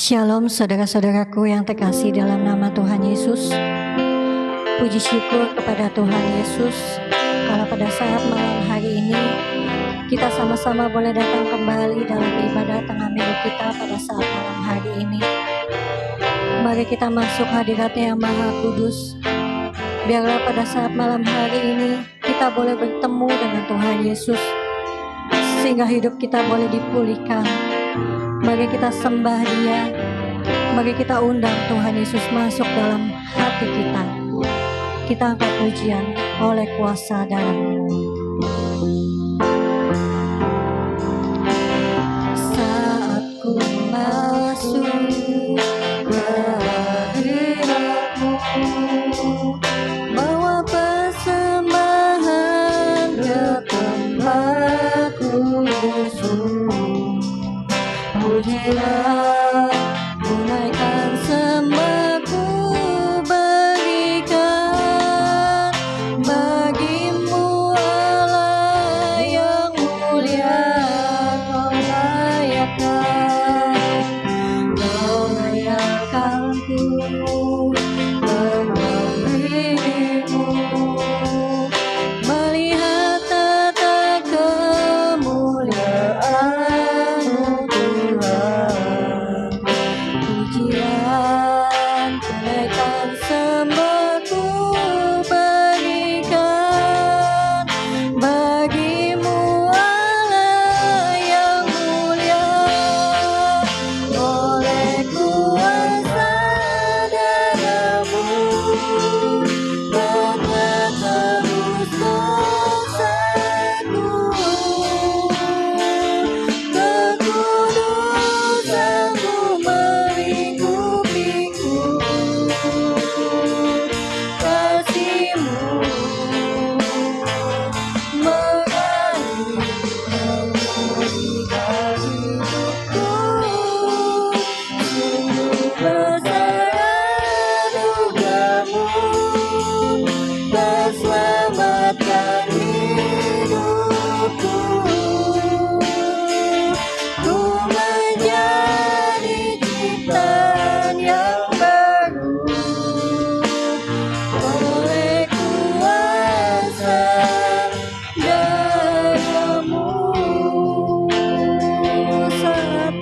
Shalom saudara-saudaraku yang terkasih dalam nama Tuhan Yesus. Puji syukur kepada Tuhan Yesus kalau pada saat malam hari ini kita sama-sama boleh datang kembali dalam ibadah tengah minggu kita pada saat malam hari ini. Mari kita masuk hadirat-Nya yang Maha Kudus. Biarlah pada saat malam hari ini kita boleh bertemu dengan Tuhan Yesus sehingga hidup kita boleh dipulihkan. Mari kita sembah Dia. Mari kita undang Tuhan Yesus masuk dalam hati kita. Kita angkat pujian oleh kuasa darah-Mu. Saat ku masuk ke hadirat-Mu, bawa persembahan ke tempat kudus-Mu. Pujilah, tunaikan sembahku, berikan bagi-Mu Allah yang mulia. Kau layakkanku berdirimu, melihat tata kemuliaan-Mu Tuhan. Pujian, tunaikan sembahku, berikan bagi-Mu Allah yang mulia. Oleh kuasa darah-Mu, Bapa tebus dosaku. Kekudusan-Mu melingkupiku, kasih-Mu mengalir memulihkan hidupku. Sungguh besar anugerah-Mu, terselamatkan hidupku. Ku menjadi ciptaan yang baru oleh kuasa darah-Mu. Saat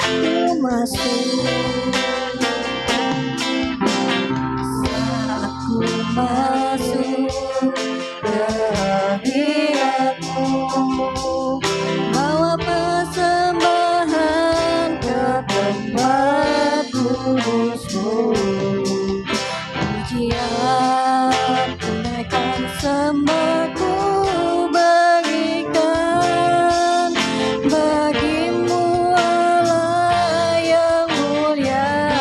ku masuk ke hadirat-Mu, bawa persembahan ke tempat kudus-Mu. Pujian, tunaikan sembahku, berikan bagi-Mu Allah yang mulia.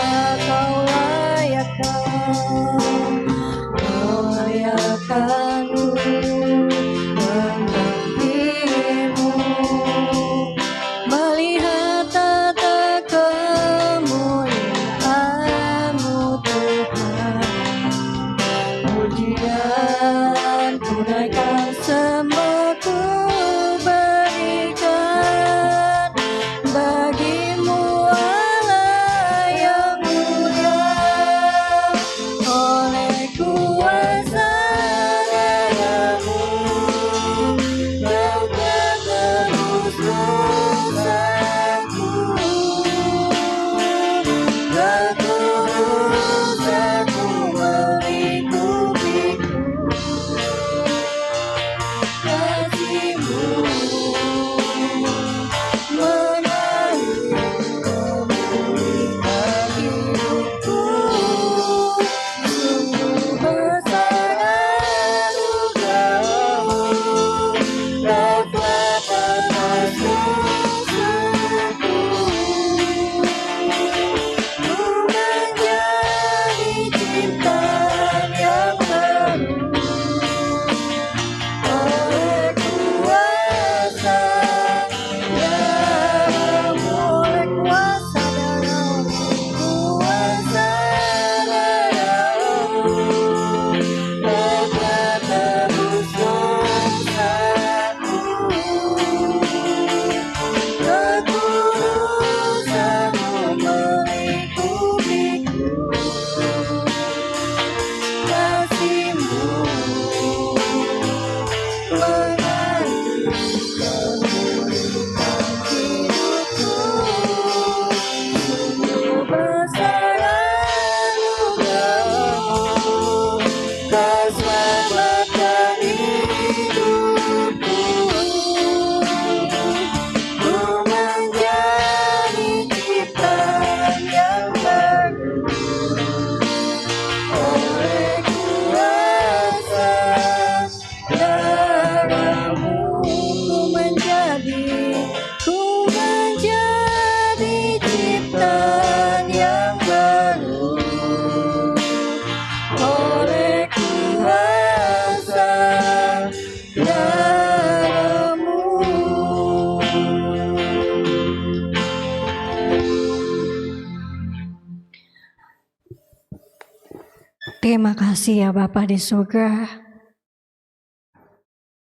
Terima kasih ya Bapa di surga.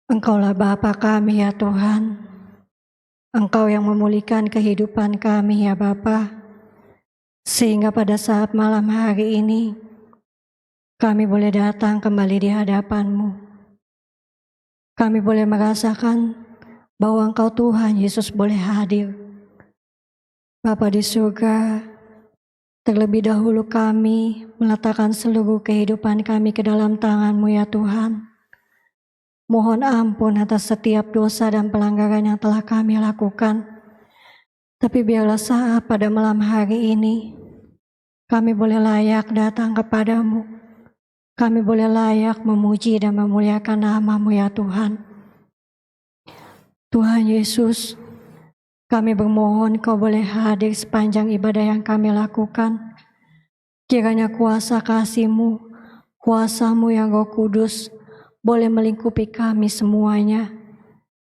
Engkaulah Bapa kami ya Tuhan. Engkau yang memulihkan kehidupan kami ya Bapa. Sehingga pada saat malam hari ini, kami boleh datang kembali di hadapan-Mu. Kami boleh merasakan bahwa Engkau Tuhan Yesus boleh hadir. Bapa di surga, terlebih dahulu kami meletakkan seluruh kehidupan kami ke dalam tangan-Mu ya Tuhan. Mohon ampun atas setiap dosa dan pelanggaran yang telah kami lakukan. Tapi biarlah saat pada malam hari ini, kami boleh layak datang kepadamu. Kami boleh layak memuji dan memuliakan nama-Mu ya Tuhan. Tuhan Yesus, kami bermohon Kau boleh hadir sepanjang ibadah yang kami lakukan. Kiranya kuasa kasih-Mu, kuasa-Mu yang Roh Kudus, boleh melingkupi kami semuanya,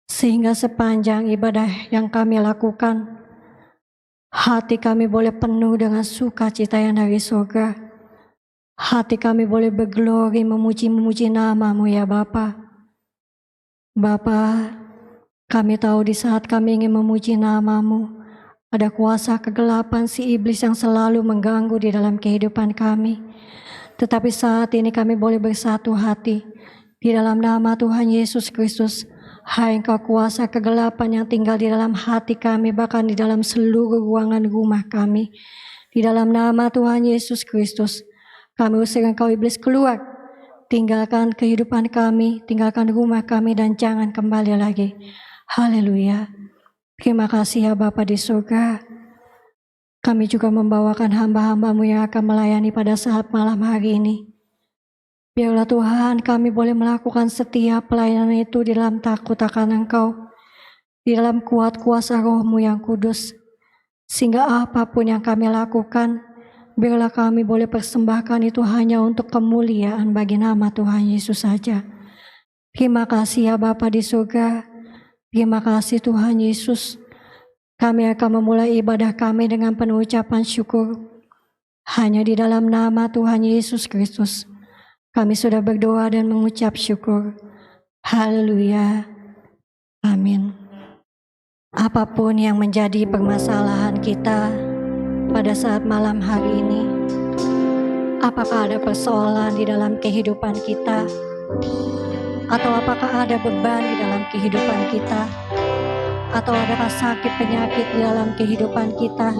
sehingga sepanjang ibadah yang kami lakukan, hati kami boleh penuh dengan sukacita yang dari surga. Hati kami boleh berglori memuji-memuji nama-Mu ya Bapa. Bapa, kami tahu di saat kami ingin memuji nama-Mu, ada kuasa kegelapan si iblis yang selalu mengganggu di dalam kehidupan kami. Tetapi saat ini kami boleh bersatu hati di dalam nama Tuhan Yesus Kristus. Hai Engkau kuasa kegelapan yang tinggal di dalam hati kami, bahkan di dalam seluruh ruangan rumah kami. Di dalam nama Tuhan Yesus Kristus, kami usir Engkau iblis keluar. Tinggalkan kehidupan kami, tinggalkan rumah kami dan jangan kembali lagi. Haleluya. Terima kasih ya Bapa di surga. Kami juga membawakan hamba-hamba-Mu yang akan melayani pada saat malam hari ini. Biarlah Tuhan kami boleh melakukan setiap pelayanan itu di dalam takut akan Engkau, di dalam kuat kuasa Roh-Mu yang kudus, sehingga apapun yang kami lakukan, biarlah kami boleh persembahkan itu hanya untuk kemuliaan bagi nama Tuhan Yesus saja. Terima kasih ya Bapa di surga, terima kasih Tuhan Yesus. Kami akan memulai ibadah kami dengan penuh ucapan syukur, hanya di dalam nama Tuhan Yesus Kristus. Kami sudah berdoa dan mengucap syukur. Haleluya. Amin. Apapun yang menjadi permasalahan kita pada saat malam hari ini, apakah ada persoalan di dalam kehidupan kita, atau apakah ada beban di dalam kehidupan kita, atau adakah sakit penyakit di dalam kehidupan kita,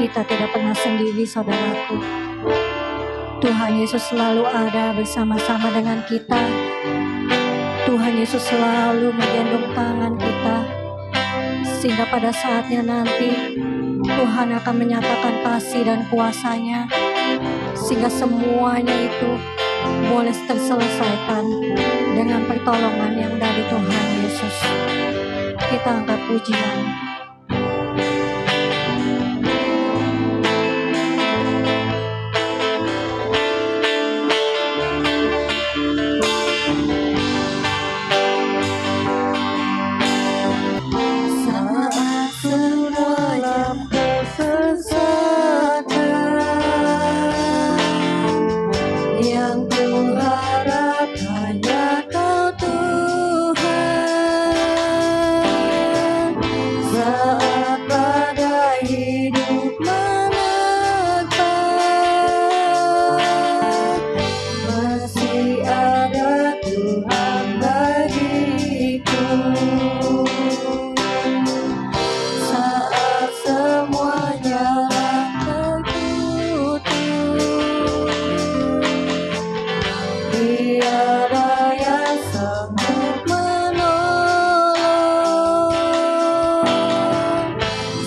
kita tidak pernah sendiri saudaraku. Tuhan Yesus selalu ada bersama-sama dengan kita. Tuhan Yesus selalu menggendong tangan kita, sehingga pada saatnya nanti Tuhan akan menyatakan kasih dan kuasa-Nya, sehingga semuanya itu boleh terselesaikan dengan pertolongan yang dari Tuhan Yesus. Kita angkat pujian.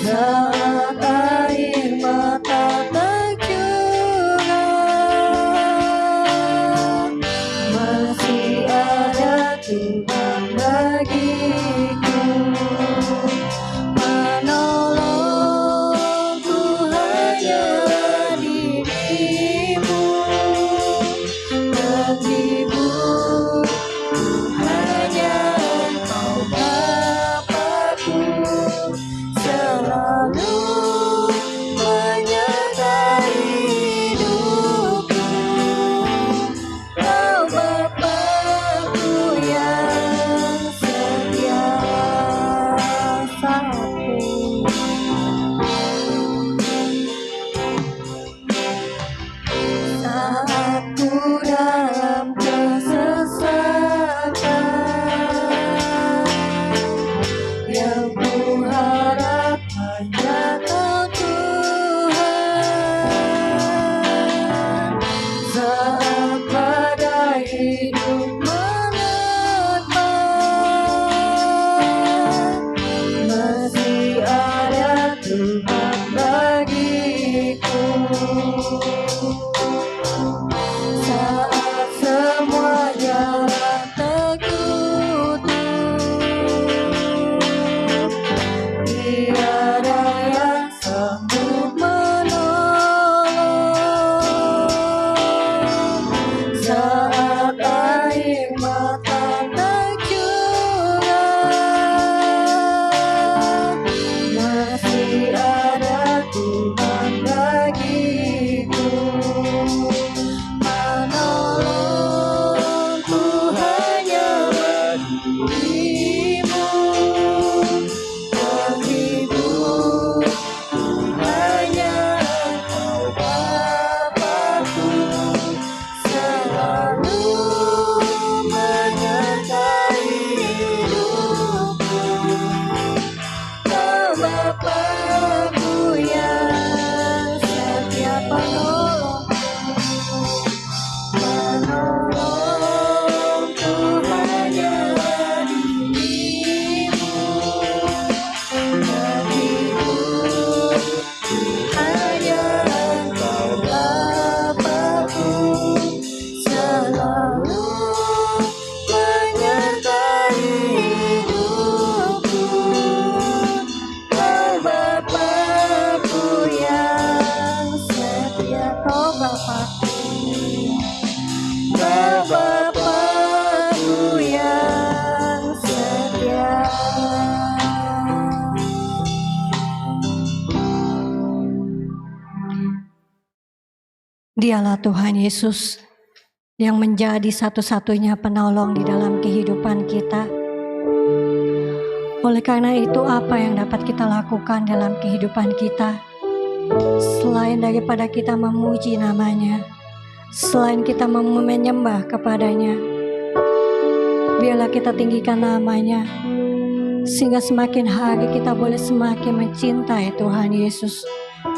Saat Dialah Tuhan Yesus yang menjadi satu-satunya penolong di dalam kehidupan kita. Oleh karena itu, apa yang dapat kita lakukan dalam kehidupan kita? Selain daripada kita memuji namanya, selain kita menyembah kepadanya, biarlah kita tinggikan namanya, sehingga semakin hari kita boleh semakin mencintai Tuhan Yesus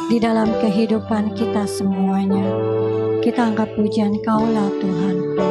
di dalam kehidupan kita semuanya. Kita angkat pujian, Kaulah Tuhanku.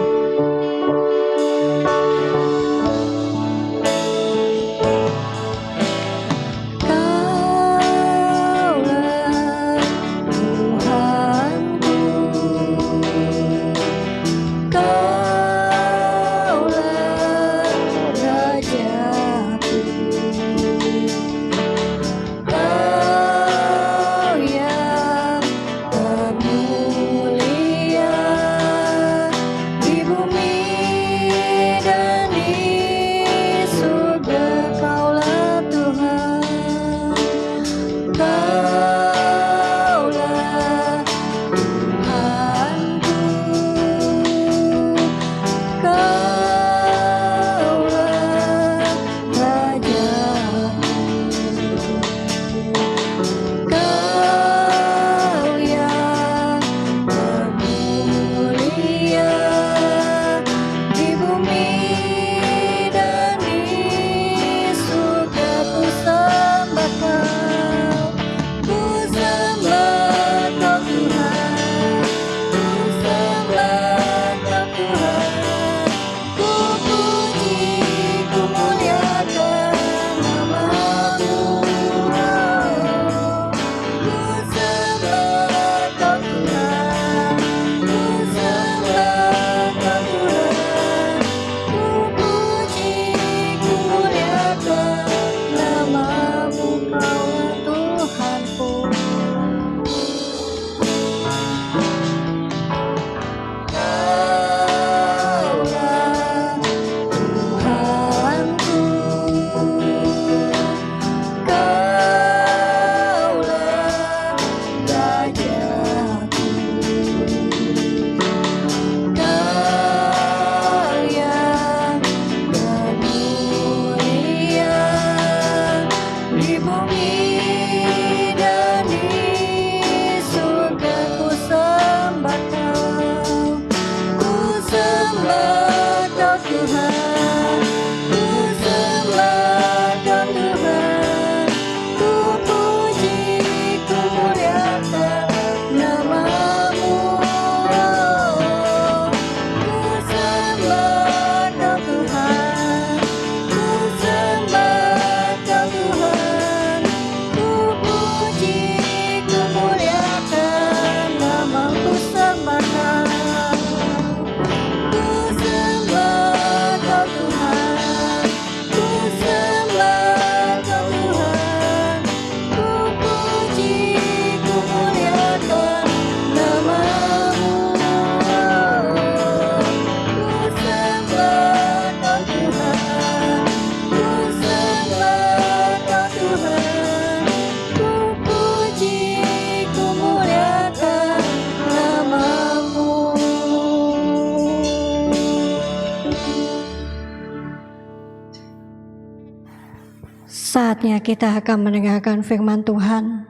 Saatnya kita akan mendengarkan firman Tuhan.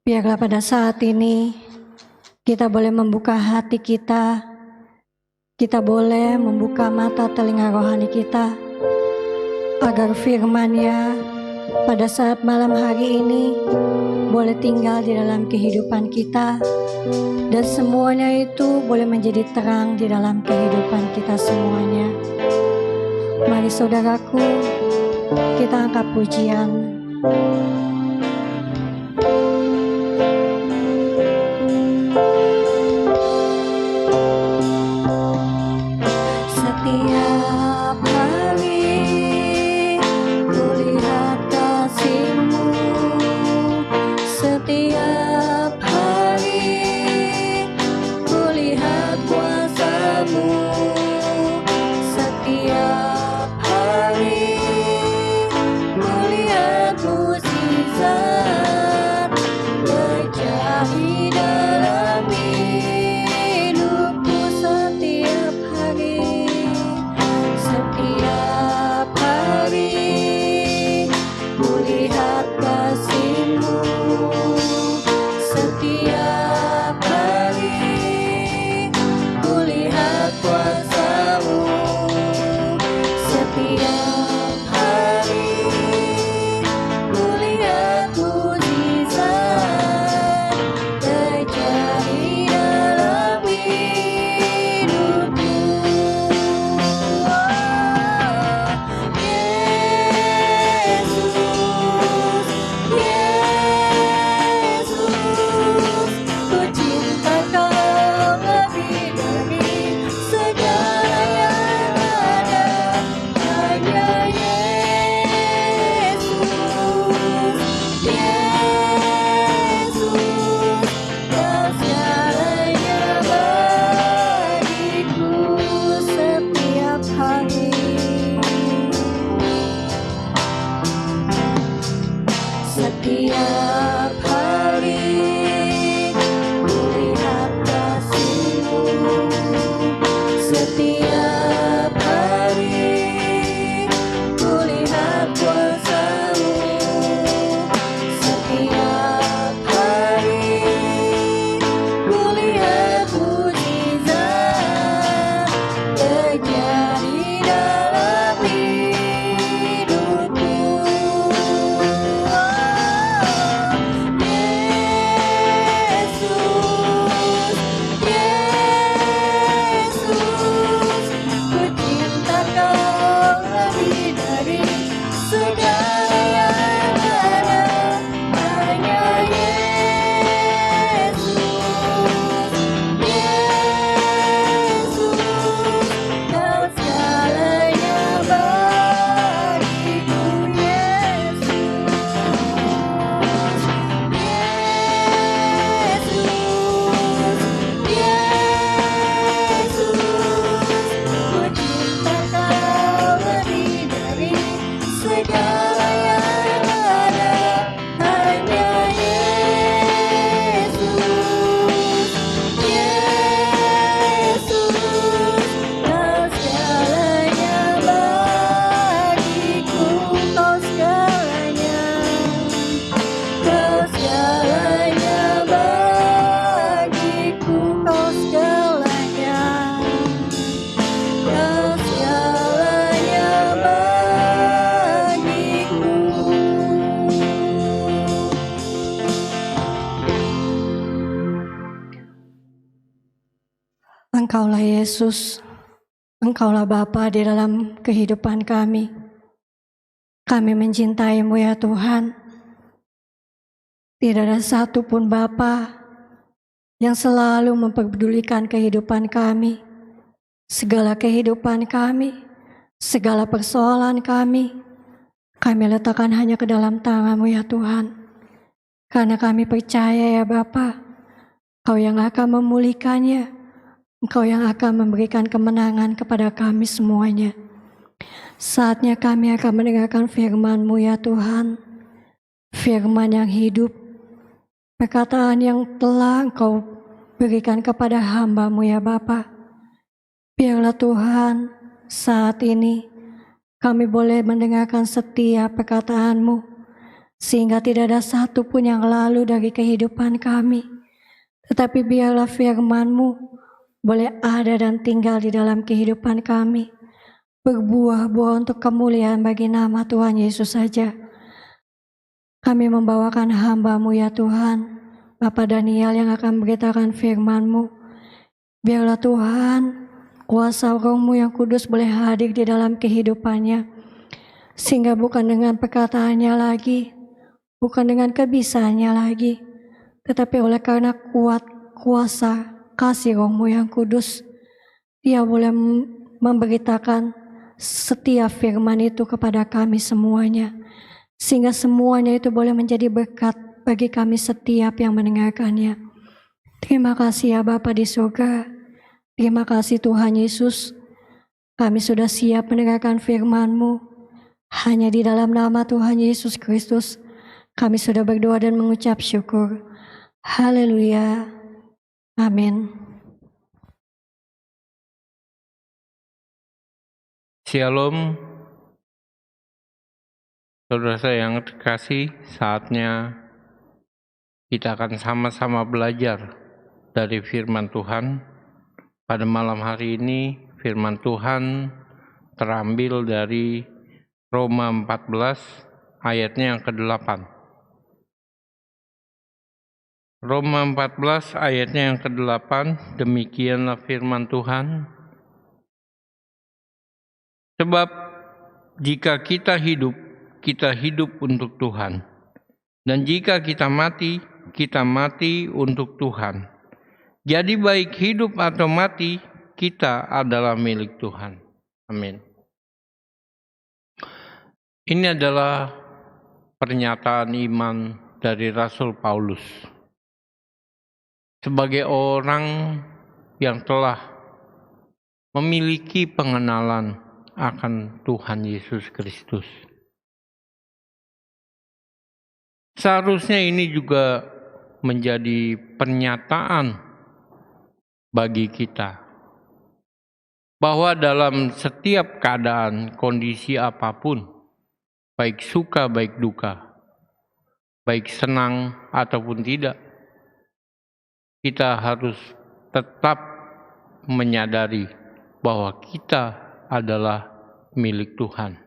Biarlah pada saat ini kita boleh membuka hati kita boleh membuka mata telinga rohani kita, agar firman-Nya pada saat malam hari ini boleh tinggal di dalam kehidupan kita, dan semuanya itu boleh menjadi terang di dalam kehidupan kita semuanya. Mari saudaraku, kita angkat pujian. Setiap hari kulihat kasih-Mu, setiap hari kulihat kuasa-Mu, setiap hari kulihat mujizat. Engkaulah Yesus, Engkaulah Bapa di dalam kehidupan kami. Kami mencintai-Mu ya Tuhan. Tidak ada satupun Bapa yang selalu memperdulikan kehidupan kami, segala kehidupan kami, segala persoalan kami letakkan hanya ke dalam tangan-Mu ya Tuhan. Karena kami percaya ya Bapa, Engkau yang akan memulihkannya, Engkau yang akan memberikan kemenangan kepada kami semuanya. Saatnya kami akan mendengarkan firman-Mu ya Tuhan, firman yang hidup, perkataan yang telah Engkau berikan kepada hamba-Mu ya Bapa. Biarlah Tuhan, saat ini kami boleh mendengarkan setiap perkataan-Mu, sehingga tidak ada satu pun yang lalu dari kehidupan kami. Tetapi biarlah firman-Mu boleh ada dan tinggal di dalam kehidupan kami, berbuah-buah untuk kemuliaan bagi nama Tuhan Yesus saja. Kami membawakan hamba-Mu ya Tuhan, Bapak Daniel yang akan memberitakan firman-Mu. Biarlah Tuhan, kuasa Roh-Mu yang kudus boleh hadir di dalam kehidupannya, sehingga bukan dengan perkataannya lagi, bukan dengan kebisaannya lagi, tetapi oleh karena kuasa kasih Roh-Mu yang kudus, Dia boleh memberitakan setiap firman itu kepada kami semuanya, sehingga semuanya itu boleh menjadi berkat bagi kami setiap yang mendengarkannya. Terima kasih ya Bapa di surga. Terima kasih Tuhan Yesus. Kami sudah siap mendengarkan firman-Mu. Hanya di dalam nama Tuhan Yesus Kristus kami sudah berdoa dan mengucap syukur. Haleluya. Amin. Shalom. Saudara saya yang terkasih, saatnya kita akan sama-sama belajar dari firman Tuhan. Pada malam hari ini firman Tuhan terambil dari Roma 14 ayatnya yang ke-8. Roma 14 ayatnya yang ke-8, demikianlah firman Tuhan. Sebab jika kita hidup untuk Tuhan. Dan jika kita mati untuk Tuhan. Jadi baik hidup atau mati, kita adalah milik Tuhan. Amin. Ini adalah pernyataan iman dari Rasul Paulus. Sebagai orang yang telah memiliki pengenalan akan Tuhan Yesus Kristus. Seharusnya ini juga menjadi pernyataan bagi kita bahwa dalam setiap keadaan, kondisi apapun, baik suka baik duka, baik senang ataupun tidak, kita harus tetap menyadari bahwa kita adalah milik Tuhan.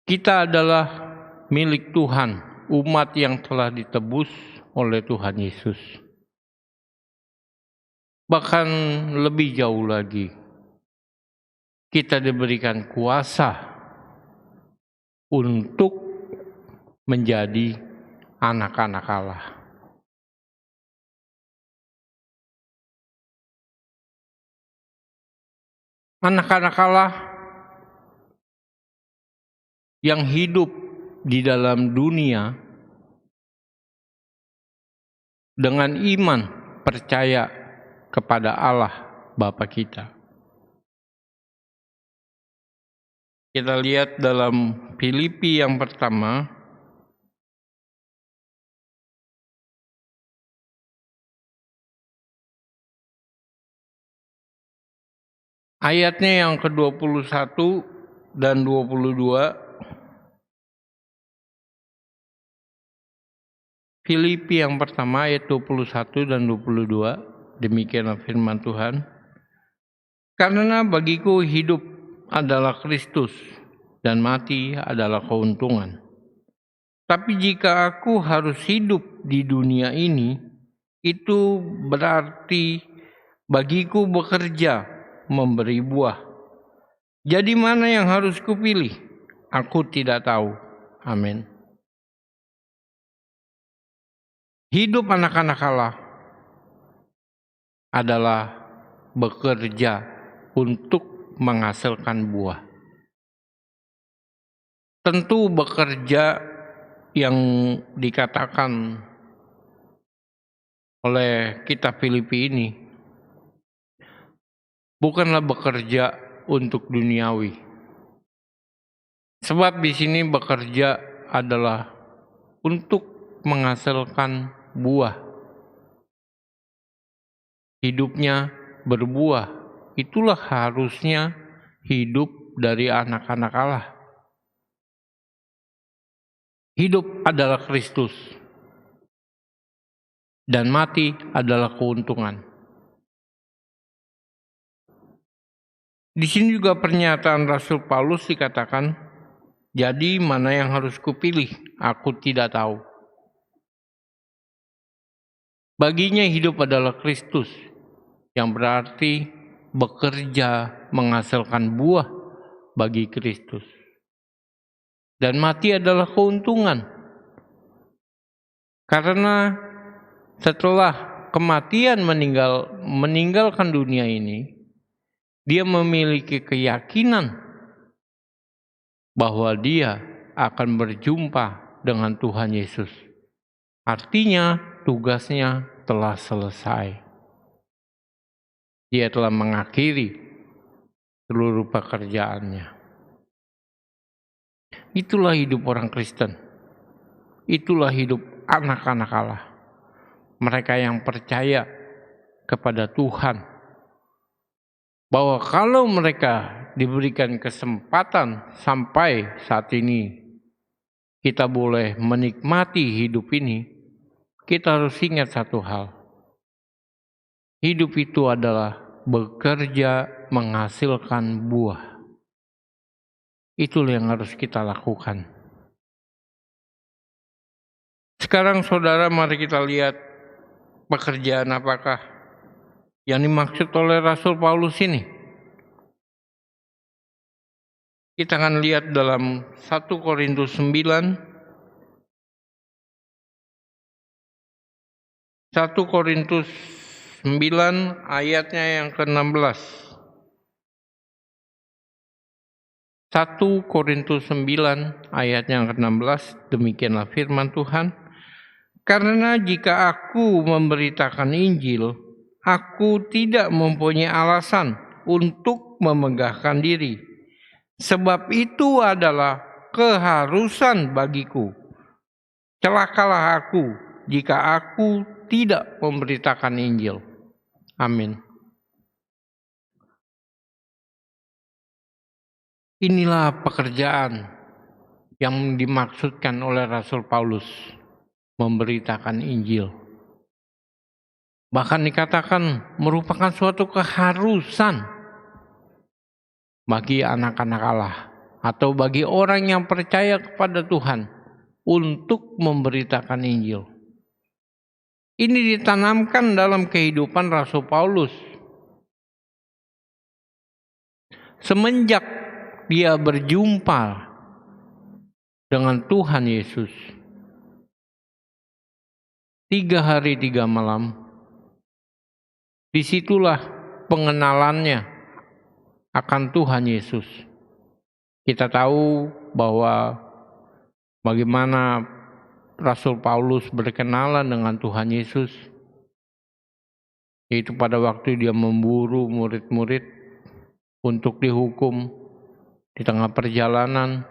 Kita adalah milik Tuhan, umat yang telah ditebus oleh Tuhan Yesus. Bahkan lebih jauh lagi, kita diberikan kuasa untuk menjadi anak-anak Allah. Anak-anak Allah yang hidup di dalam dunia dengan iman percaya kepada Allah Bapa kita. Kita lihat dalam Filipi yang pertama ayatnya yang ke-21 dan 22. Filipi yang pertama ayat 21 dan 22, demikianlah firman Tuhan. Karena bagiku hidup adalah Kristus dan mati adalah keuntungan. Tapi jika aku harus hidup di dunia ini, itu berarti bagiku bekerja memberi buah. Jadi mana yang harus kupilih? Aku tidak tahu. Amin. Hidup anak-anak Allah adalah bekerja untuk menghasilkan buah. Tentu bekerja yang dikatakan oleh kitab Filipi ini bukanlah bekerja untuk duniawi. Sebab di sini bekerja adalah untuk menghasilkan buah. Hidupnya berbuah. Itulah harusnya hidup dari anak-anak Allah. Hidup adalah Kristus. Dan mati adalah keuntungan. Di sini juga pernyataan Rasul Paulus dikatakan, jadi mana yang harus kupilih? Aku tidak tahu. Baginya hidup adalah Kristus, yang berarti bekerja menghasilkan buah bagi Kristus. Dan mati adalah keuntungan. Karena setelah kematian meninggalkan dunia ini, dia memiliki keyakinan bahwa dia akan berjumpa dengan Tuhan Yesus. Artinya tugasnya telah selesai. Dia telah mengakhiri seluruh pekerjaannya. Itulah hidup orang Kristen. Itulah hidup anak-anak Allah. Mereka yang percaya kepada Tuhan. Bahwa kalau mereka diberikan kesempatan sampai saat ini kita boleh menikmati hidup ini, kita harus ingat satu hal. Hidup itu adalah bekerja menghasilkan buah. Itulah yang harus kita lakukan. Sekarang saudara, mari kita lihat pekerjaan apakah yang dimaksud oleh Rasul Paulus ini. Kita akan lihat dalam 1 Korintus 9. 1 Korintus 9 ayatnya yang ke-16. 1 Korintus 9 ayatnya yang ke-16, demikianlah firman Tuhan. Karena jika aku memberitakan Injil, aku tidak mempunyai alasan untuk memegahkan diri. Sebab itu adalah keharusan bagiku. Celakalah aku jika aku tidak memberitakan Injil. Amin. Inilah pekerjaan yang dimaksudkan oleh Rasul Paulus, memberitakan Injil. Bahkan dikatakan merupakan suatu keharusan bagi anak-anak Allah atau bagi orang yang percaya kepada Tuhan untuk memberitakan Injil. Ini ditanamkan dalam kehidupan Rasul Paulus. Semenjak dia berjumpa dengan Tuhan Yesus 3 hari 3 malam, disitulah pengenalannya akan Tuhan Yesus. Kita tahu bahwa bagaimana Rasul Paulus berkenalan dengan Tuhan Yesus, yaitu pada waktu dia memburu murid-murid untuk dihukum. Di tengah perjalanan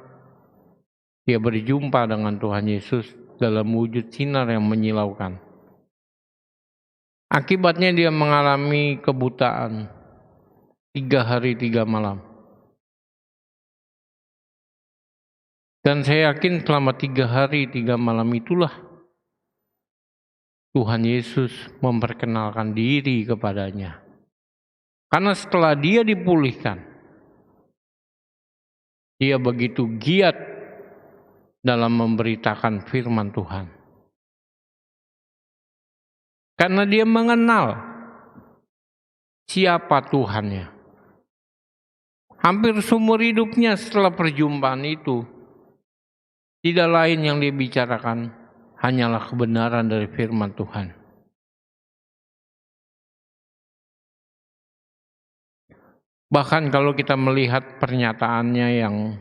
dia berjumpa dengan Tuhan Yesus dalam wujud sinar yang menyilaukan. Akibatnya dia mengalami kebutaan 3 hari 3 malam. Dan saya yakin selama 3 hari 3 malam itulah Tuhan Yesus memperkenalkan diri kepadanya. Karena setelah dia dipulihkan, dia begitu giat dalam memberitakan firman Tuhan. Karena dia mengenal siapa Tuhannya. Hampir seumur hidupnya setelah perjumpaan itu, tidak lain yang dia bicarakan hanyalah kebenaran dari firman Tuhan. Bahkan kalau kita melihat pernyataannya yang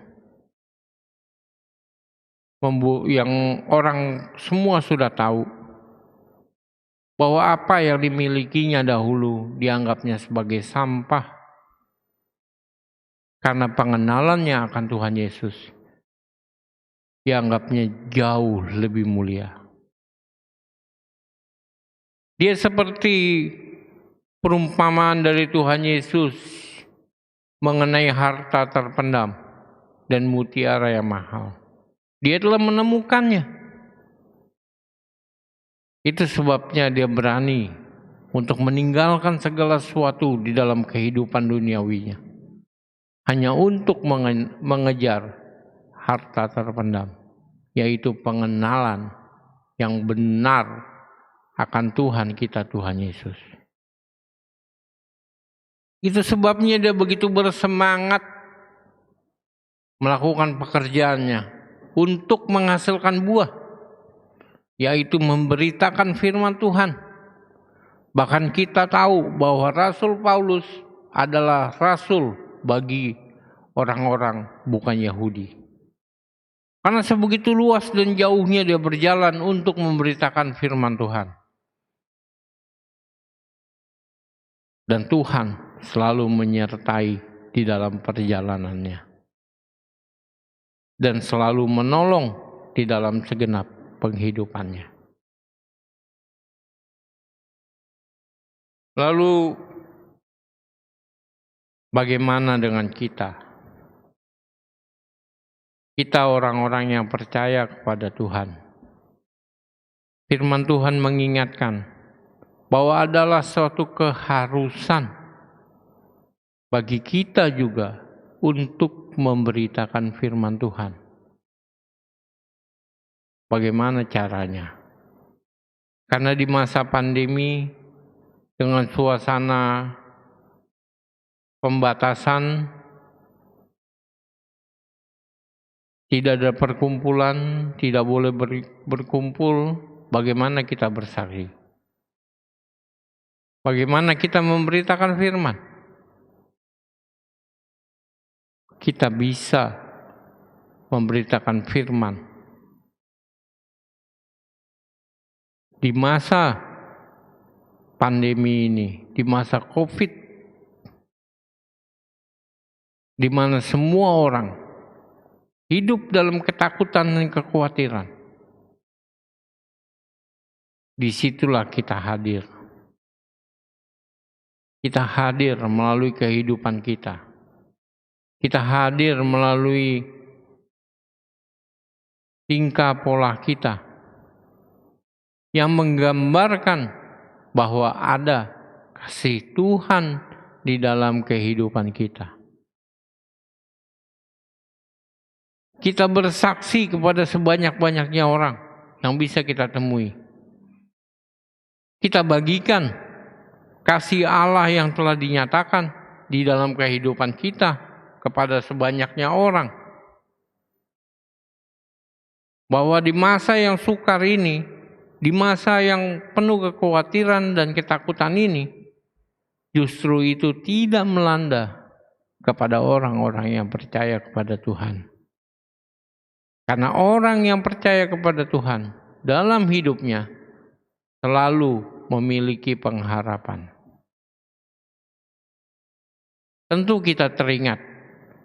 orang semua sudah tahu, bahwa apa yang dimilikinya dahulu dianggapnya sebagai sampah karena pengenalannya akan Tuhan Yesus dianggapnya jauh lebih mulia. Dia seperti perumpamaan dari Tuhan Yesus mengenai harta terpendam dan mutiara yang mahal. Dia telah menemukannya. Itu sebabnya dia berani untuk meninggalkan segala sesuatu di dalam kehidupan duniawinya, hanya untuk mengejar harta terpendam, yaitu pengenalan yang benar akan Tuhan kita, Tuhan Yesus. Itu sebabnya dia begitu bersemangat melakukan pekerjaannya untuk menghasilkan buah, yaitu memberitakan firman Tuhan. Bahkan kita tahu bahwa Rasul Paulus adalah rasul bagi orang-orang bukan Yahudi. Karena sebegitu luas dan jauhnya dia berjalan untuk memberitakan firman Tuhan. Dan Tuhan selalu menyertai di dalam perjalanannya. Dan selalu menolong di dalam segenap penghidupannya. Lalu bagaimana dengan kita? Kita orang-orang yang percaya kepada Tuhan. Firman Tuhan mengingatkan bahwa adalah suatu keharusan bagi kita juga untuk memberitakan firman Tuhan. Bagaimana caranya? Karena di masa pandemi dengan suasana pembatasan, tidak ada perkumpulan, tidak boleh berkumpul, bagaimana kita bersaksi? Bagaimana kita memberitakan firman? Kita bisa memberitakan firman di masa pandemi ini, di masa COVID, di mana semua orang hidup dalam ketakutan dan kekhawatiran. Disitulah kita hadir. Kita hadir melalui kehidupan kita. Kita hadir melalui tingkah pola kita yang menggambarkan bahwa ada kasih Tuhan di dalam kehidupan kita. Kita bersaksi kepada sebanyak-banyaknya orang yang bisa kita temui. Kita bagikan kasih Allah yang telah dinyatakan di dalam kehidupan kita kepada sebanyaknya orang. Bahwa di masa yang sukar ini, di masa yang penuh kekhawatiran dan ketakutan ini, justru itu tidak melanda kepada orang-orang yang percaya kepada Tuhan. Karena orang yang percaya kepada Tuhan dalam hidupnya selalu memiliki pengharapan. Tentu kita teringat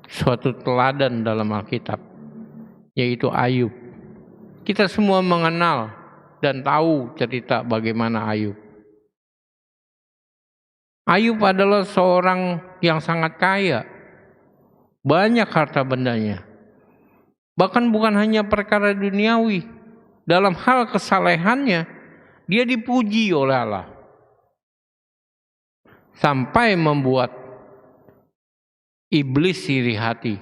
suatu teladan dalam Alkitab, yaitu Ayub. Kita semua mengenal dan tahu cerita bagaimana Ayub. Ayub adalah seorang yang sangat kaya, banyak harta bendanya. Bahkan bukan hanya perkara duniawi, dalam hal kesalehannya, dia dipuji oleh Allah. Sampai membuat iblis iri hati.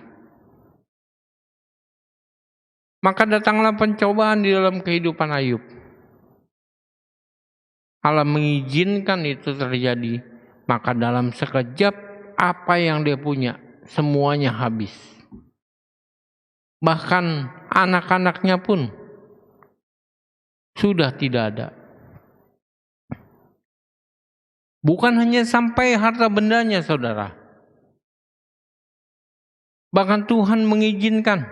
Maka datanglah pencobaan di dalam kehidupan Ayub. Allah mengizinkan itu terjadi, maka dalam sekejap apa yang dia punya semuanya habis. Bahkan anak-anaknya pun sudah tidak ada. Bukan hanya sampai harta bendanya, saudara. Bahkan Tuhan mengizinkan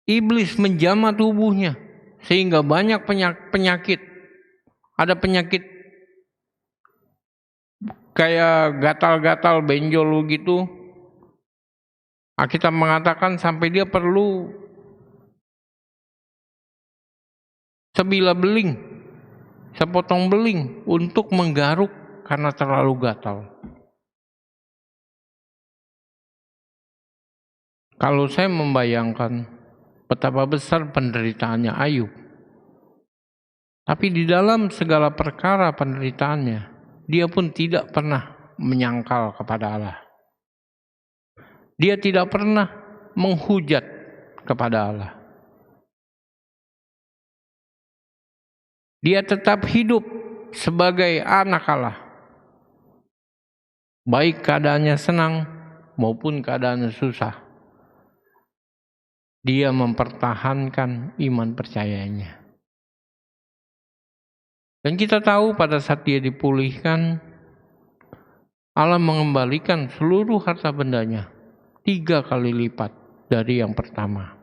iblis menjamah tubuhnya sehingga banyak penyakit. Ada penyakit kayak gatal-gatal, benjol gitu. Kita mengatakan sampai dia perlu sebilah beling, sepotong beling untuk menggaruk karena terlalu gatal. Kalau saya membayangkan betapa besar penderitaannya Ayub, tapi di dalam segala perkara penderitaannya, dia pun tidak pernah menyangkal kepada Allah. Dia tidak pernah menghujat kepada Allah. Dia tetap hidup sebagai anak Allah. Baik keadaannya senang maupun keadaannya susah. Dia mempertahankan iman percayanya. Dan kita tahu pada saat dia dipulihkan, Allah mengembalikan seluruh harta bendanya 3 kali lipat dari yang pertama.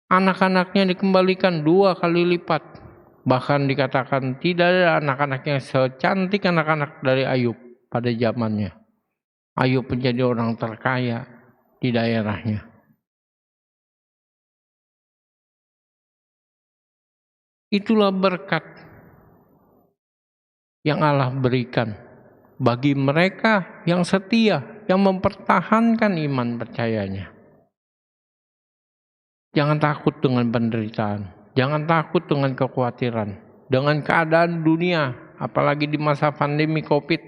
Anak-anaknya dikembalikan 2 kali lipat. Bahkan dikatakan tidak ada anak-anak yang secantik anak-anak dari Ayub pada zamannya. Ayub menjadi orang terkaya di daerahnya. Itulah berkat yang Allah berikan bagi mereka yang setia, yang mempertahankan iman percayanya. Jangan takut dengan penderitaan, jangan takut dengan kekhawatiran, dengan keadaan dunia, apalagi di masa pandemi COVID.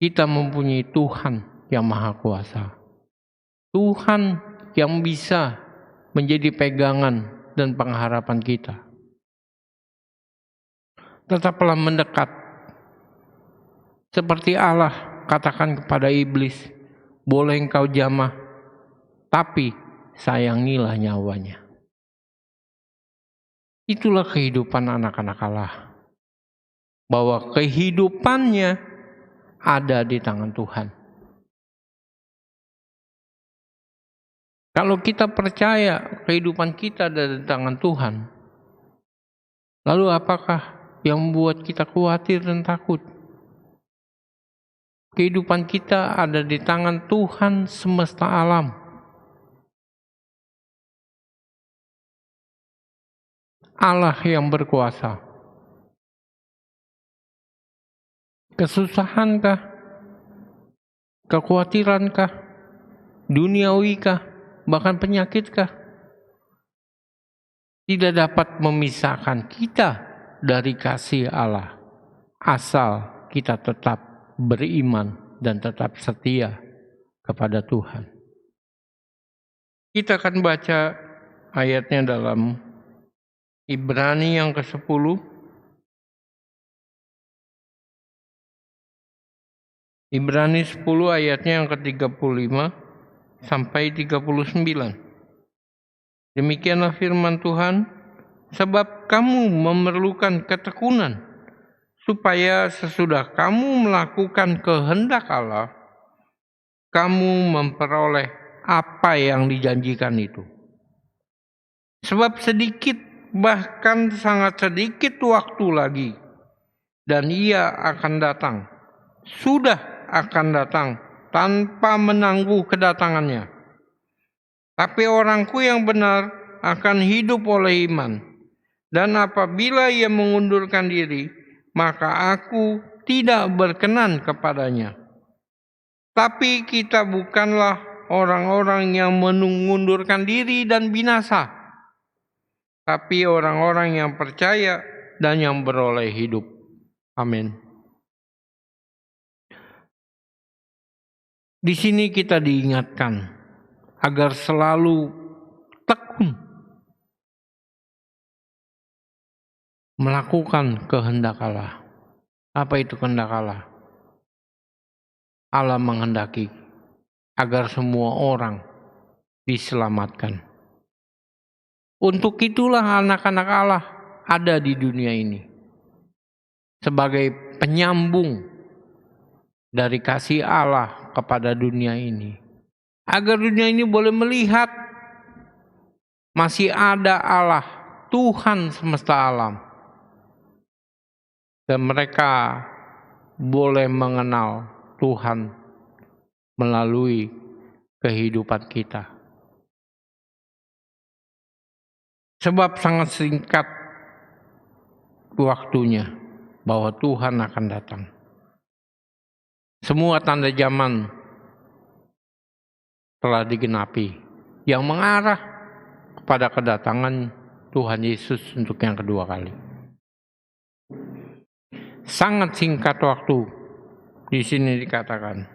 Kita mempunyai Tuhan yang Maha Kuasa. Tuhan yang bisa menjadi pegangan dan pengharapan kita. Tetaplah mendekat. Seperti Allah katakan kepada iblis, boleh engkau jamah, tapi sayangilah nyawanya. Itulah kehidupan anak-anak Allah. Bahwa kehidupannya ada di tangan Tuhan. Kalau kita percaya kehidupan kita ada di tangan Tuhan, lalu apakah yang membuat kita khawatir dan takut? Kehidupan kita ada di tangan Tuhan semesta alam. Allah yang berkuasa. Kesusahankah? Kekhawatirankah? Duniawikah? Bahkan penyakitkah? Tidak dapat memisahkan kita dari kasih Allah, asal kita tetap beriman dan tetap setia kepada Tuhan. Kita akan baca ayatnya dalam Ibrani yang ke-10. Ibrani 10 ayatnya yang ke-35 sampai 39. Demikianlah firman Tuhan, sebab kamu memerlukan ketekunan, supaya sesudah kamu melakukan kehendak Allah, kamu memperoleh apa yang dijanjikan itu. Sebab sedikit, bahkan sangat sedikit waktu lagi, dan ia akan datang, sudah akan datang, tanpa menangguh kedatangannya. Tapi orangku yang benar akan hidup oleh iman. Dan apabila ia mengundurkan diri, maka aku tidak berkenan kepadanya. Tapi kita bukanlah orang-orang yang mengundurkan diri dan binasa, tapi orang-orang yang percaya dan yang beroleh hidup. Amin. Di sini kita diingatkan agar selalu tekun melakukan kehendak Allah. Apa itu kehendak Allah? Allah menghendaki agar semua orang diselamatkan. Untuk itulah anak-anak Allah ada di dunia ini sebagai penyambung dari kasih Allah kepada dunia ini, agar dunia ini boleh melihat masih ada Allah, Tuhan semesta alam, dan mereka boleh mengenal Tuhan melalui kehidupan kita. Sebab sangat singkat waktunya bahwa Tuhan akan datang. Semua tanda zaman telah digenapi yang mengarah kepada kedatangan Tuhan Yesus untuk yang kedua kali. Sangat singkat waktu di sini dikatakan,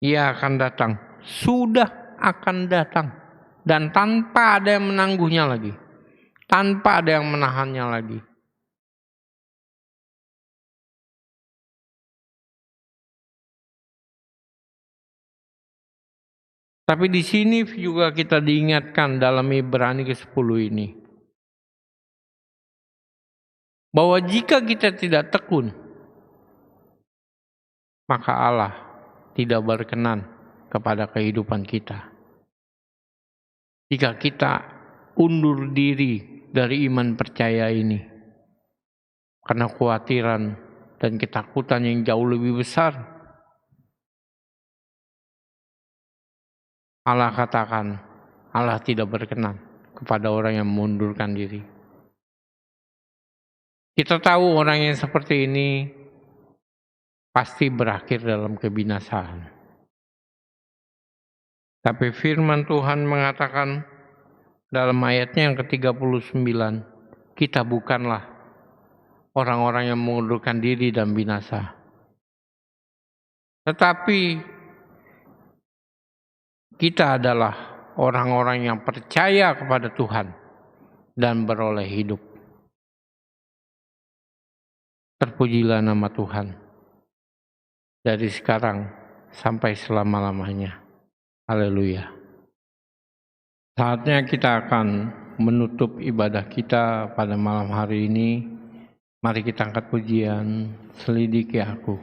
Ia akan datang, sudah akan datang, dan tanpa ada yang menangguhnya lagi, tanpa ada yang menahannya lagi. Tapi di sini juga kita diingatkan dalam Ibrani ke-10 ini, bahwa jika kita tidak tekun, maka Allah tidak berkenan kepada kehidupan kita. Jika kita undur diri dari iman percaya ini, karena kekhawatiran dan ketakutan yang jauh lebih besar, Allah katakan, Allah tidak berkenan kepada orang yang mengundurkan diri. Kita tahu orang yang seperti ini pasti berakhir dalam kebinasaan. Tapi firman Tuhan mengatakan dalam ayatnya yang ke-39, kita bukanlah orang-orang yang mengundurkan diri dan binasa. Tetapi kita adalah orang-orang yang percaya kepada Tuhan dan beroleh hidup. Terpujilah nama Tuhan dari sekarang sampai selama-lamanya. Haleluya. Saatnya kita akan menutup ibadah kita pada malam hari ini. Mari kita angkat pujian, selidiki aku.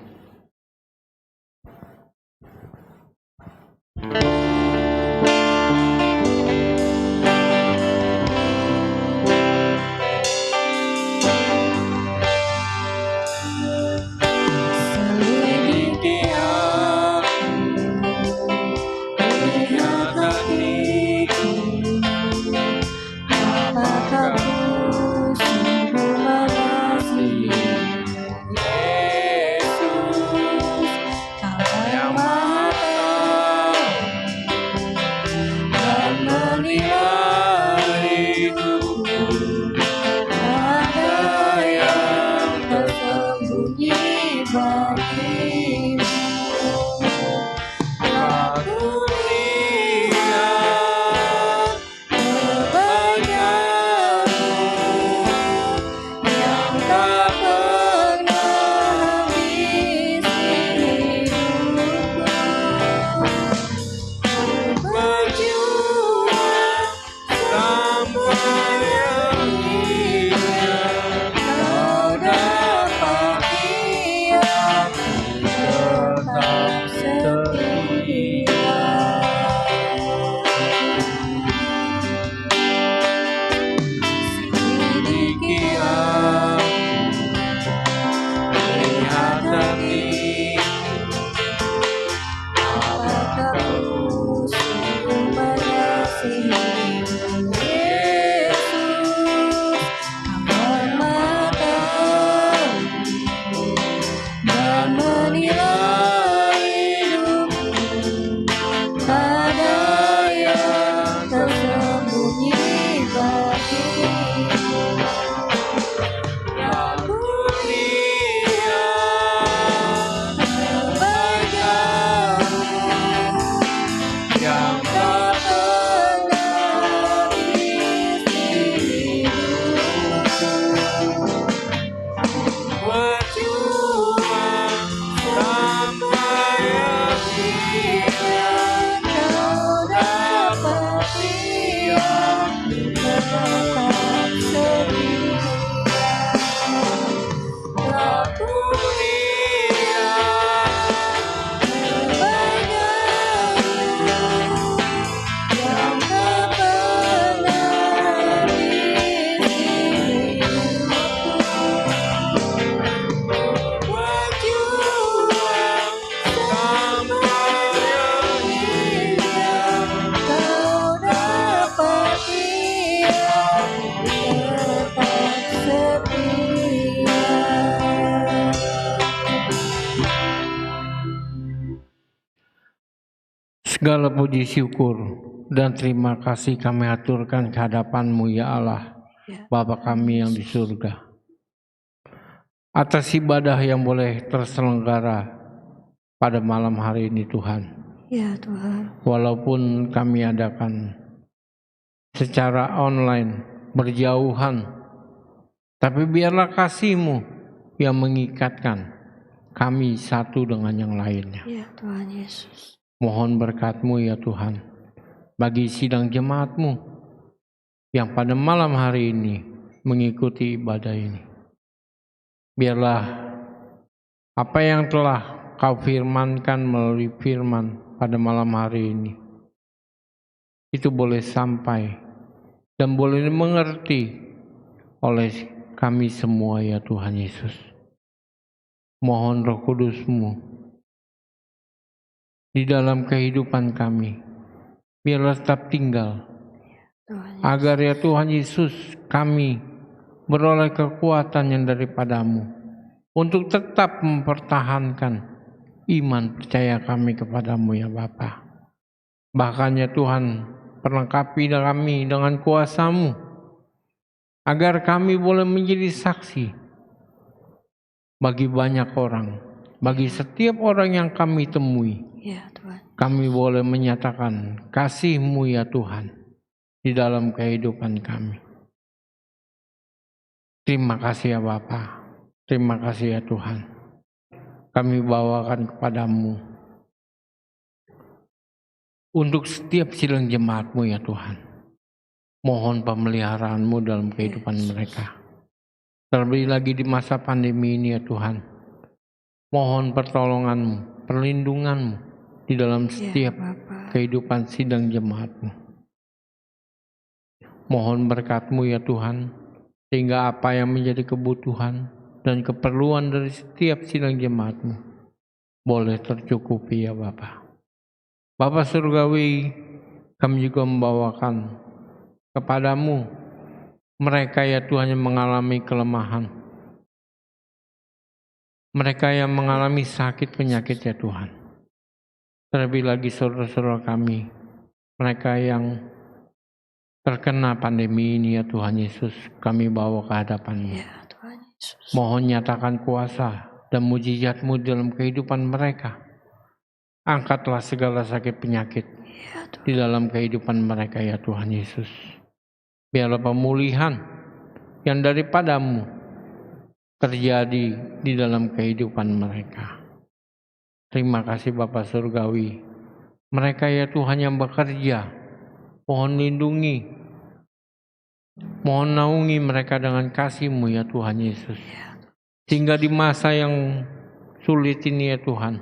Segala puji syukur dan terima kasih kami aturkan ke hadapan-Mu ya Allah, Ya, Bapa kami yang di surga. Atas ibadah yang boleh terselenggara pada malam hari ini Tuhan. ya Tuhan. Walaupun kami adakan secara online, berjauhan, tapi biarlah kasih-Mu yang mengikatkan kami satu dengan yang lainnya. Ya Tuhan Yesus. Mohon berkat-Mu ya Tuhan, bagi sidang jemaat-Mu yang pada malam hari ini mengikuti ibadah ini. Biarlah apa yang telah Kau firmankan melalui firman pada malam hari ini, itu boleh sampai dan boleh dimengerti oleh kami semua ya Tuhan Yesus. Mohon Roh Kudus-Mu di dalam kehidupan kami, biarlah tetap tinggal, Tuhan Yesus. agar ya Tuhan Yesus kami beroleh kekuatan yang daripada-Mu untuk tetap mempertahankan iman percaya kami kepada-Mu ya Bapa. Bahkan ya Tuhan, perlengkapi kami dengan kuasa-Mu, agar kami boleh menjadi saksi bagi banyak orang, bagi setiap orang yang kami temui. Ya Tuhan. Kami boleh menyatakan kasih-Mu ya Tuhan di dalam kehidupan kami. Terima kasih ya Bapa. Terima kasih ya Tuhan. Kami bawakan kepada-Mu untuk setiap sidang jemaat-Mu ya Tuhan. Mohon pemeliharaan-Mu dalam kehidupan mereka. Terlebih lagi di masa pandemi ini ya Tuhan. Mohon pertolongan-Mu, perlindungan-Mu di dalam setiap Bapa. kehidupan sidang jemaat-Mu. Mohon berkat-Mu ya Tuhan, sehingga apa yang menjadi kebutuhan dan keperluan dari setiap sidang jemaat-Mu boleh tercukupi ya Bapa. Bapa Surgawi, kami juga membawakan kepada-Mu mereka ya Tuhan yang mengalami kelemahan, mereka yang mengalami sakit penyakit ya Tuhan. Terlebih lagi saudara-saudara kami, mereka yang terkena pandemi ini ya Tuhan Yesus, kami bawa ke hadapan-Mu. Ya Tuhan Yesus. Mohon nyatakan kuasa dan mujizat-Mu dalam kehidupan mereka. Angkatlah segala sakit penyakit Ya Tuhan. di dalam kehidupan mereka ya Tuhan Yesus. Biarlah pemulihan yang daripada-Mu terjadi di dalam kehidupan mereka. Terima kasih Bapa Surgawi. Mereka ya Tuhan yang bekerja, mohon lindungi, mohon naungi mereka dengan kasih-Mu ya Tuhan Yesus. Sehingga di masa yang sulit ini ya Tuhan,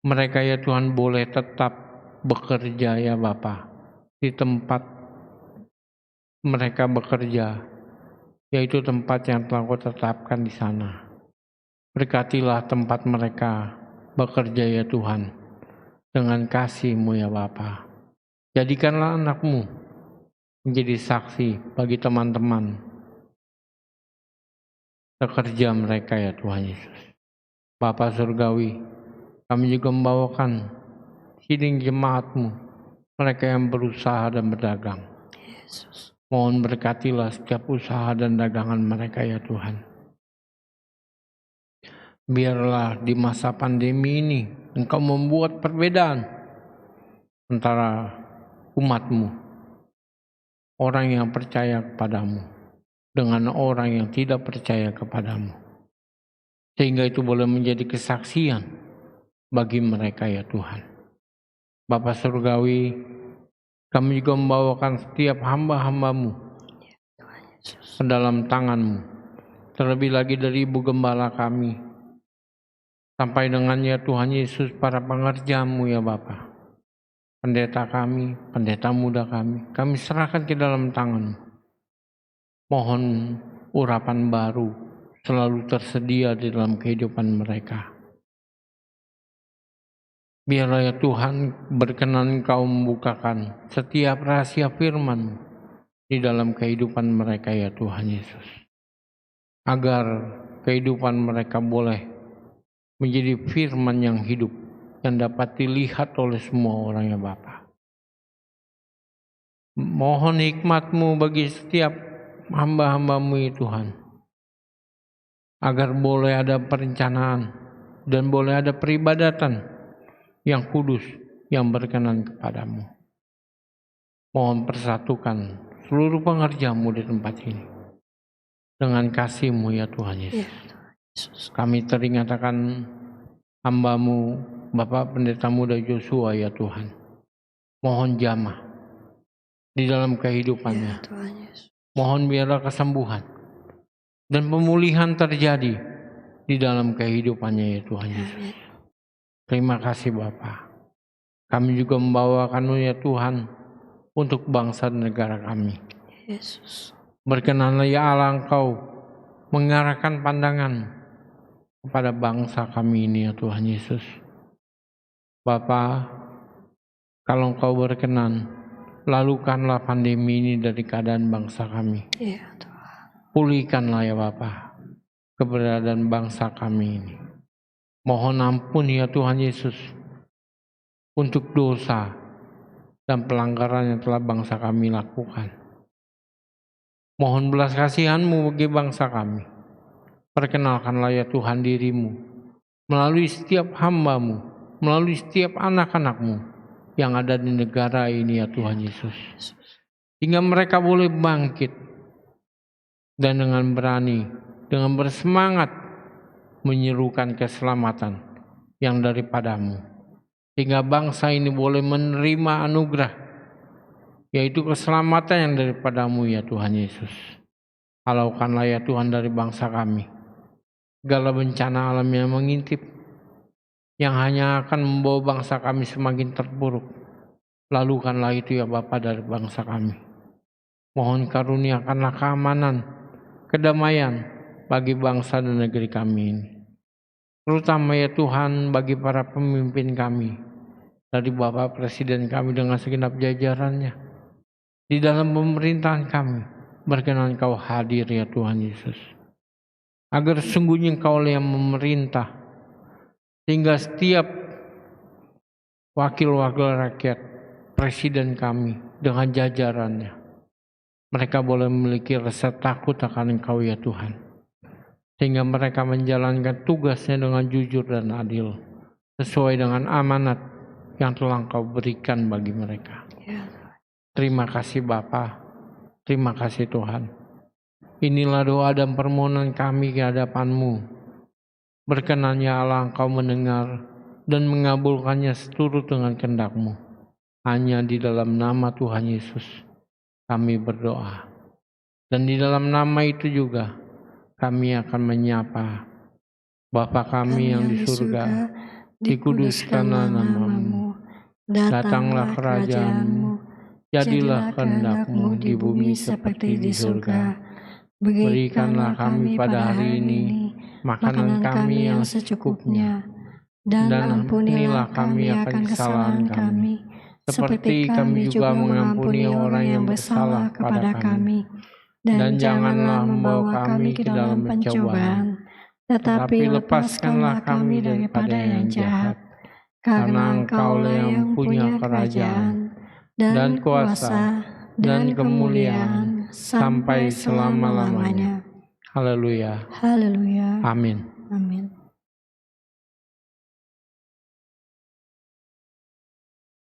mereka ya Tuhan boleh tetap bekerja ya Bapa di tempat mereka bekerja, yaitu tempat yang telah Kau tetapkan di sana. Berkatilah tempat mereka bekerja ya Tuhan dengan kasih-Mu ya Bapa. Jadikanlah anak-Mu menjadi saksi bagi teman-teman pekerja mereka ya Tuhan Yesus. Bapa Surgawi, kami juga membawakan sidang jemaat-Mu, mereka yang berusaha dan berdagang. Yesus. Mohon berkatilah setiap usaha dan dagangan mereka ya Tuhan. Biarlah di masa pandemi ini Engkau membuat perbedaan antara umat-Mu, orang yang percaya kepada-Mu, dengan orang yang tidak percaya kepada-Mu. Sehingga itu boleh menjadi kesaksian bagi mereka ya Tuhan. Bapa Surgawi, kami juga membawakan setiap hamba-hamba-Mu ke dalam tangan-Mu. Terlebih lagi dari Ibu Gembala kami, sampai dengan ya Tuhan Yesus para pengerja-Mu ya Bapa. Pendeta kami, pendeta muda kami serahkan ke dalam tangan-Mu. Mohon urapan baru selalu tersedia di dalam kehidupan mereka. Biarlah ya Tuhan berkenan Engkau membukakan setiap rahasia firman di dalam kehidupan mereka ya Tuhan Yesus. Agar kehidupan mereka boleh menjadi firman yang hidup, yang dapat dilihat oleh semua orang ya Bapa. Mohon hikmat-Mu bagi setiap hamba-hamba-Mu ya Tuhan, agar boleh ada perencanaan dan boleh ada peribadatan yang kudus, yang berkenan kepadamu. Mohon persatukan seluruh pengerja-Mu di tempat ini dengan kasih-Mu ya Tuhan Yesus. Kami teringat akan hamba-Mu Bapak Pendeta Muda Joshua ya Tuhan. Mohon jamah di dalam kehidupannya. Mohon biarlah kesembuhan dan pemulihan terjadi di dalam kehidupannya ya Tuhan Yesus. Terima kasih Bapa. Kami juga membawakan-Mu ya Tuhan untuk bangsa dan negara kami. Yesus. Berkenanlah ya Allah Engkau mengarahkan pandangan kepada bangsa kami ini ya Tuhan Yesus. Bapa, kalau Engkau berkenan, lalukanlah pandemi ini dari keadaan bangsa kami. Ya, Tuhan. Pulihkanlah ya Bapa keberadaan bangsa kami ini. Mohon ampun ya Tuhan Yesus untuk dosa dan pelanggaran yang telah bangsa kami lakukan. Mohon belas kasihan-Mu bagi bangsa kami. Perkenalkanlah ya Tuhan diri-Mu melalui setiap hamba-Mu, melalui setiap anak-anak-Mu yang ada di negara ini ya Tuhan Yesus. Hingga mereka boleh bangkit dan dengan berani, dengan bersemangat menyerukan keselamatan yang daripada-Mu. Hingga bangsa ini boleh menerima anugerah, yaitu keselamatan yang daripada-Mu ya Tuhan Yesus. Halaukanlah ya Tuhan dari bangsa kami segala bencana alam yang mengintip, yang hanya akan membawa bangsa kami semakin terpuruk. Lalukanlah itu ya Bapa dari bangsa kami. Mohon karuniakanlah keamanan, kedamaian bagi bangsa dan negeri kami ini. Terutama ya Tuhan bagi para pemimpin kami, dari Bapak Presiden kami dengan segenap jajarannya. Di dalam pemerintahan kami, berkenan Engkau hadir ya Tuhan Yesus. Agar sesungguhnya Engkau yang memerintah, sehingga setiap wakil-wakil rakyat, presiden kami dengan jajarannya, mereka boleh memiliki rasa takut akan Engkau ya Tuhan, sehingga mereka menjalankan tugasnya dengan jujur dan adil, sesuai dengan amanat yang telah Engkau berikan bagi mereka. Terima kasih Bapa, terima kasih Tuhan. Inilah doa dan permohonan kami ke hadapan-Mu. Berkenan ya Allah Engkau mendengar dan mengabulkannya seturut dengan kehendak-Mu. Hanya di dalam nama Tuhan Yesus kami berdoa. Dan di dalam nama itu juga kami akan menyapa Bapa kami yang di surga, dikuduskanlah nama-Mu, datanglah kerajaan-Mu, jadilah kehendak-Mu di bumi seperti di surga. Berikanlah kami pada hari ini makanan kami yang secukupnya, dan ampunilah kami akan kesalahan kami, seperti kami juga mengampuni orang yang bersalah kepada kami. Dan janganlah membawa kami ke dalam pencobaan, tetapi lepaskanlah kami daripada yang jahat. Karena Engkau yang punya kerajaan, dan kuasa, dan kemuliaan, sampai selama-lamanya. Haleluya. Haleluya. Amin. Amin.